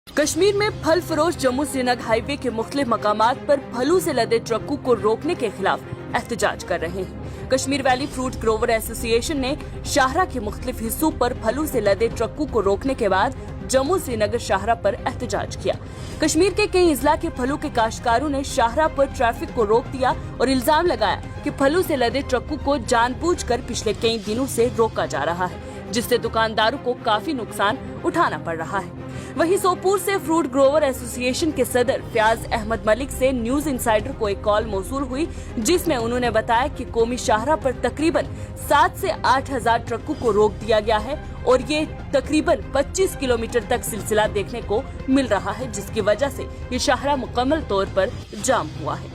कश्मीर में फल फरोश जम्मू श्रीनगर हाईवे के मुख्तलिफ मकामात पर फलों से लदे ट्रकों को रोकने के खिलाफ एहतजाज कर रहे हैं। Kashmir valley fruit Grover association ने शाहरा के मुख्तलिफ हिस्सों पर फलों से लदे ट्रकों को रोकने के बाद जम्मू श्रीनगर शाहरा पर एहतजाज किया। कश्मीर के कई इजला के फलों के काश्तकारों ने शाहरा पर ट्रैफिक को रोक दिया और इल्जाम लगाया कि फलों से लदे ट्रकों को जानबूझकर पिछले कई दिनों से रोका जा रहा है, जिससे दुकानदारों को काफी नुकसान उठाना पड़ रहा है। वहीं सोपोर से फ्रूट ग्रोवर एसोसिएशन के सदर फयाज अहमद मलिक से न्यूज इंसाइडर को एक कॉल मौसूल हुई, जिसमें उन्होंने बताया कि कौमी शाहरा पर तकरीबन 7 से 8 हजार ट्रकों को रोक दिया गया है और ये तकरीबन 25 किलोमीटर तक सिलसिला देखने को मिल रहा है, जिसकी वजह से ये शाहरा मुकम्मल तौर पर जाम हुआ है।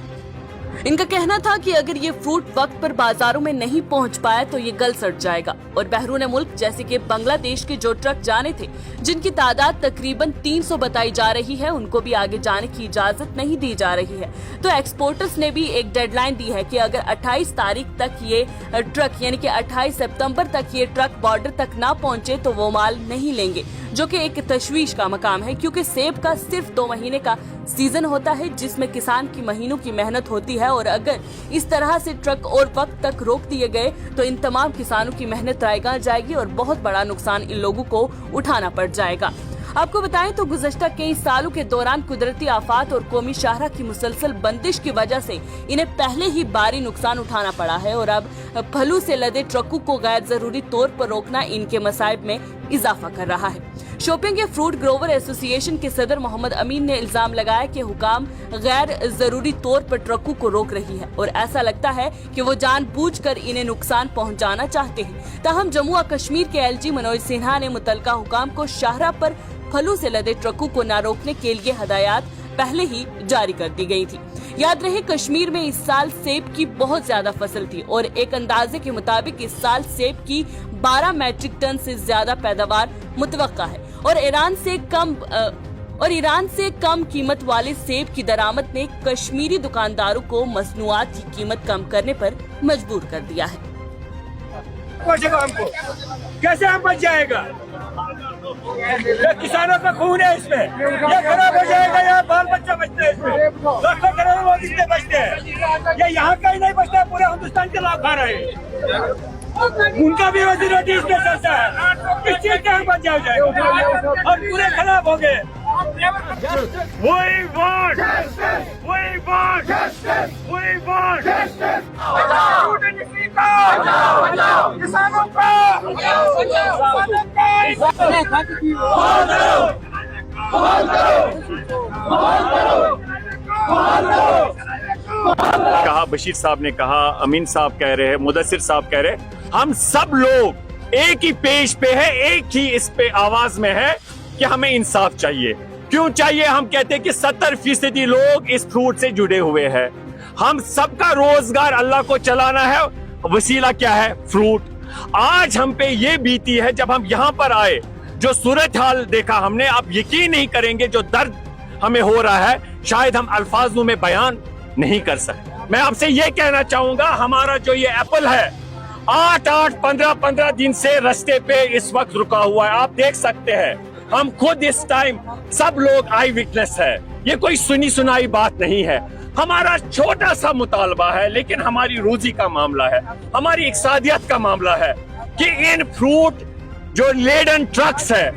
इनका कहना था कि अगर ये फ्रूट वक्त पर बाजारों में नहीं पहुंच पाया तो ये गल सड़ जाएगा और बहरून मुल्क जैसे कि बांग्लादेश के जो ट्रक जाने थे, जिनकी तादाद तकरीबन 300 बताई जा रही है, उनको भी आगे जाने की इजाजत नहीं दी जा रही है। तो एक्सपोर्टर्स ने भी एक डेडलाइन दी है कि अगर 28 तारीख तक ये ट्रक यानी कि 28 सितंबर तक ये ट्रक बॉर्डर तक ना पहुंचे तो वो माल नहीं लेंगे, जो कि एक तशवीश का मकाम है, क्योंकि सेब का सिर्फ 2 महीने का सीजन होता है जिसमें किसान की महीनों की मेहनत होती है और अगर इस तरह से ट्रक और वक्त तक रोक दिए गए तो इन तमाम किसानों की मेहनत रायगा जाएगी और बहुत बड़ा नुकसान इन लोगों को उठाना पड़ जाएगा। आपको बताएं तो गुज़श्ता कई सालों के दौरान कुदरती आफात और कौमी शाहरा की मुसलसल बंदिश की वजह से इन्हें पहले ही भारी नुकसान उठाना पड़ा है और अब फलों से लदे ट्रकों को गैर जरूरी तौर पर रोकना इनके मसाइब में इजाफा कर रहा है। शोपियां के फ्रूट ग्रोवर एसोसिएशन के सदर मोहम्मद अमीन ने इल्जाम लगाया कि हुकाम गैर जरूरी तौर पर ट्रकों को रोक रही है और ऐसा लगता है कि वो जानबूझकर इन्हें नुकसान पहुंचाना चाहते हैं। ताहम जम्मू और कश्मीर के एलजी मनोज सिन्हा ने मुतलका हुकाम को शाहरा पर फलों से लदे ट्रकों को न रोकने के लिए हदायत पहले ही जारी कर दी गई थी। याद रहे कश्मीर में इस साल सेब की बहुत ज्यादा फसल थी और एक अंदाजे के मुताबिक इस साल सेब की 12 मैट्रिक टन से ज्यादा पैदावार मुतवक्का है और ईरान से कम कीमत वाले सेब की दरामद ने कश्मीरी दुकानदारों को मसनूआत की कीमत कम करने पर मजबूर कर दिया है। हमको कैसे हम बच जाएगा? ये किसानों का खून है इसमें, ये खराब हो जाएगा। यहाँ बाल बच्चा बचते हैं इसमें, लाखों करोड़ों लोग इसमें बचते हैं। ये यहाँ का ही नहीं बचता, पूरे हिंदुस्तान के लोग खा रहे हैं। उनका भी रोजी रोटी इसमें चलता है। किस चीज का हम बच जाएगा और पूरे खराब हो गए। किसानों कहा, बशीर साहब ने कहा, अमीन साहब कह रहे हैं, मुदस्सिर साहब कह रहे हैं, हम सब लोग एक ही पेज पे है, एक ही इस पे आवाज में है कि हमें इंसाफ चाहिए। क्यों चाहिए? हम कहते हैं कि 70% लोग इस फ्रूट से जुड़े हुए हैं। हम सबका रोजगार अल्लाह को चलाना है, वसीला क्या है? फ्रूट। आज हम पे ये बीती है, जब हम यहाँ पर आए, जो सूरत हाल देखा हमने, आप यकीन नहीं करेंगे जो दर्द हमें हो रहा है, शायद हम अल्फाजों में बयान नहीं कर सकते। मैं आपसे ये कहना चाहूंगा, हमारा जो ये एप्पल है 8-8, 15-15 दिन से रास्ते पे इस वक्त रुका हुआ है। आप देख सकते हैं, हम खुद इस टाइम सब लोग आई विटनेस है। ये कोई सुनी सुनाई बात नहीं है। हमारा छोटा सा मुतालबा है, लेकिन हमारी रोजी का मामला है, हमारी इक्सादियत का मामला है कि इन फ्रूट जो लेडन ट्रक्स है,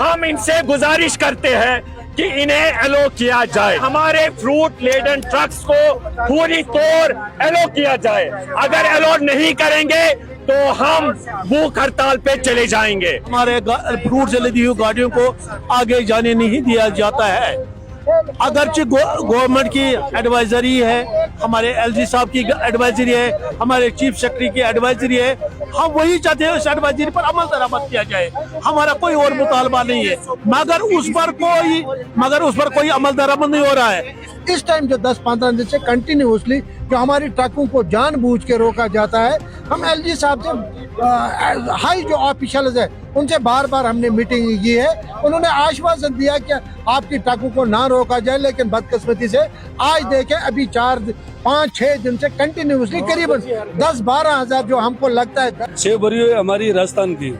हम इनसे गुजारिश करते हैं कि इन्हें एलो किया जाए। हमारे फ्रूट लेडन ट्रक्स को पूरी तौर एलो किया जाए। अगर एलो नहीं करेंगे तो हम भूख हड़ताल पे चले जाएंगे। हमारे फ्रूट से लदी हुई गाड़ियों को आगे जाने नहीं दिया जाता है। अगरचे गवर्नमेंट की एडवाइजरी है, हमारे एलजी साहब की एडवाइजरी है, हमारे चीफ सेक्रेटरी की एडवाइजरी है, हम वही चाहते हैं उस एडवाइजरी पर अमल दरामद किया जाए। हमारा कोई और मुतालबा नहीं है, मगर उस पर कोई अमल दरामद नहीं हो रहा है। इस टाइम जो 10-15 दिन से कंटिन्यूसली जो हमारी ट्रकों को जानबूझ के रोका जाता है, हम एलजी साहब से हाई जो ऑफिशियल्स है उनसे बार बार हमने मीटिंग की है। उन्होंने आश्वासन दिया कि आपकी ट्रकों को ना रोका जाए, लेकिन बदकिस्मती से आज देखें अभी 4-5-6 दिन से कंटिन्यूसली करीबन 10-12 हजार जो हमको लगता है सेब भरी हुई हमारी राजस्थान की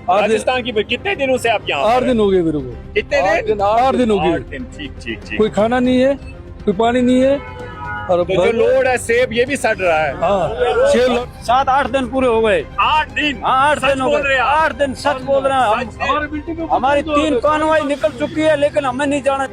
राजस्थान की कितने दिनों से आप यहाँ 8 दिन हो गए मेरे को। कितने दिन? 8 दिन हो 8 गए। दिन। ठीक ठीक ठीक। कोई खाना नहीं है, कोई पानी नहीं है। और तो जो लोड है सेब ये भी सड़ रहा है। हाँ 7-8 दिन पूरे हो गए। 8 दिन? 8 दिन हो बोल गए। रहे हैं आप? 8 दिन सच बोल रहे हैं हम। हमारी 3 कार्रवाई निकल चुकी है लेकिन हमें नहीं जाना।